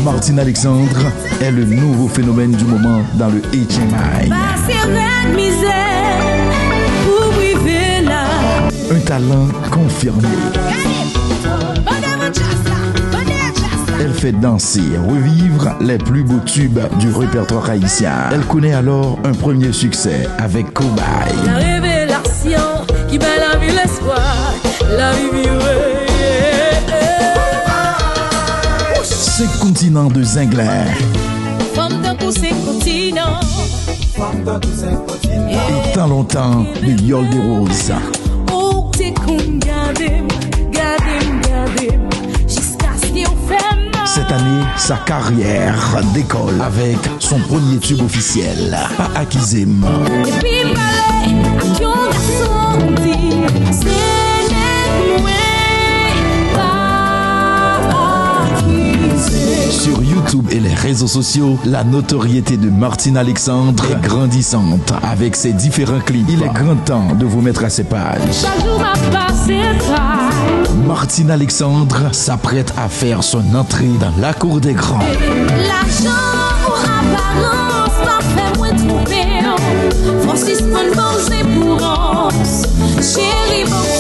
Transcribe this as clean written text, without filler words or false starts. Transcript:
Martine Alexandre est le nouveau phénomène du moment dans le HMI. Un talent confirmé. Elle fait danser, revivre les plus beaux tubes du répertoire haïtien. Elle connaît alors un premier succès avec Cobaye. La révélation qui bat la vie, l'espoir, la vie. 5 continents de Zingler. Femme dans tous ces continents. Et tant longtemps de Yol des Roses. Oh, t'es qu'on garde, jusqu'à ce qu'il fait mal. Cette année, sa carrière décolle avec son premier tube officiel, Pas Akizim. Et puis, balai, à qui on garçon dit, c'est pas accusé. Sur YouTube et les réseaux sociaux, la notoriété de Martine Alexandre est grandissante avec ses différents clips. Il est grand temps de vous mettre à ses pages. Chaque jour m'a passé par. Martine Alexandre s'apprête à faire son entrée dans la cour des grands. L'argent pour apparence m'a fait moins tromper. Francis, bonne pensée pour ons. Chérie, bon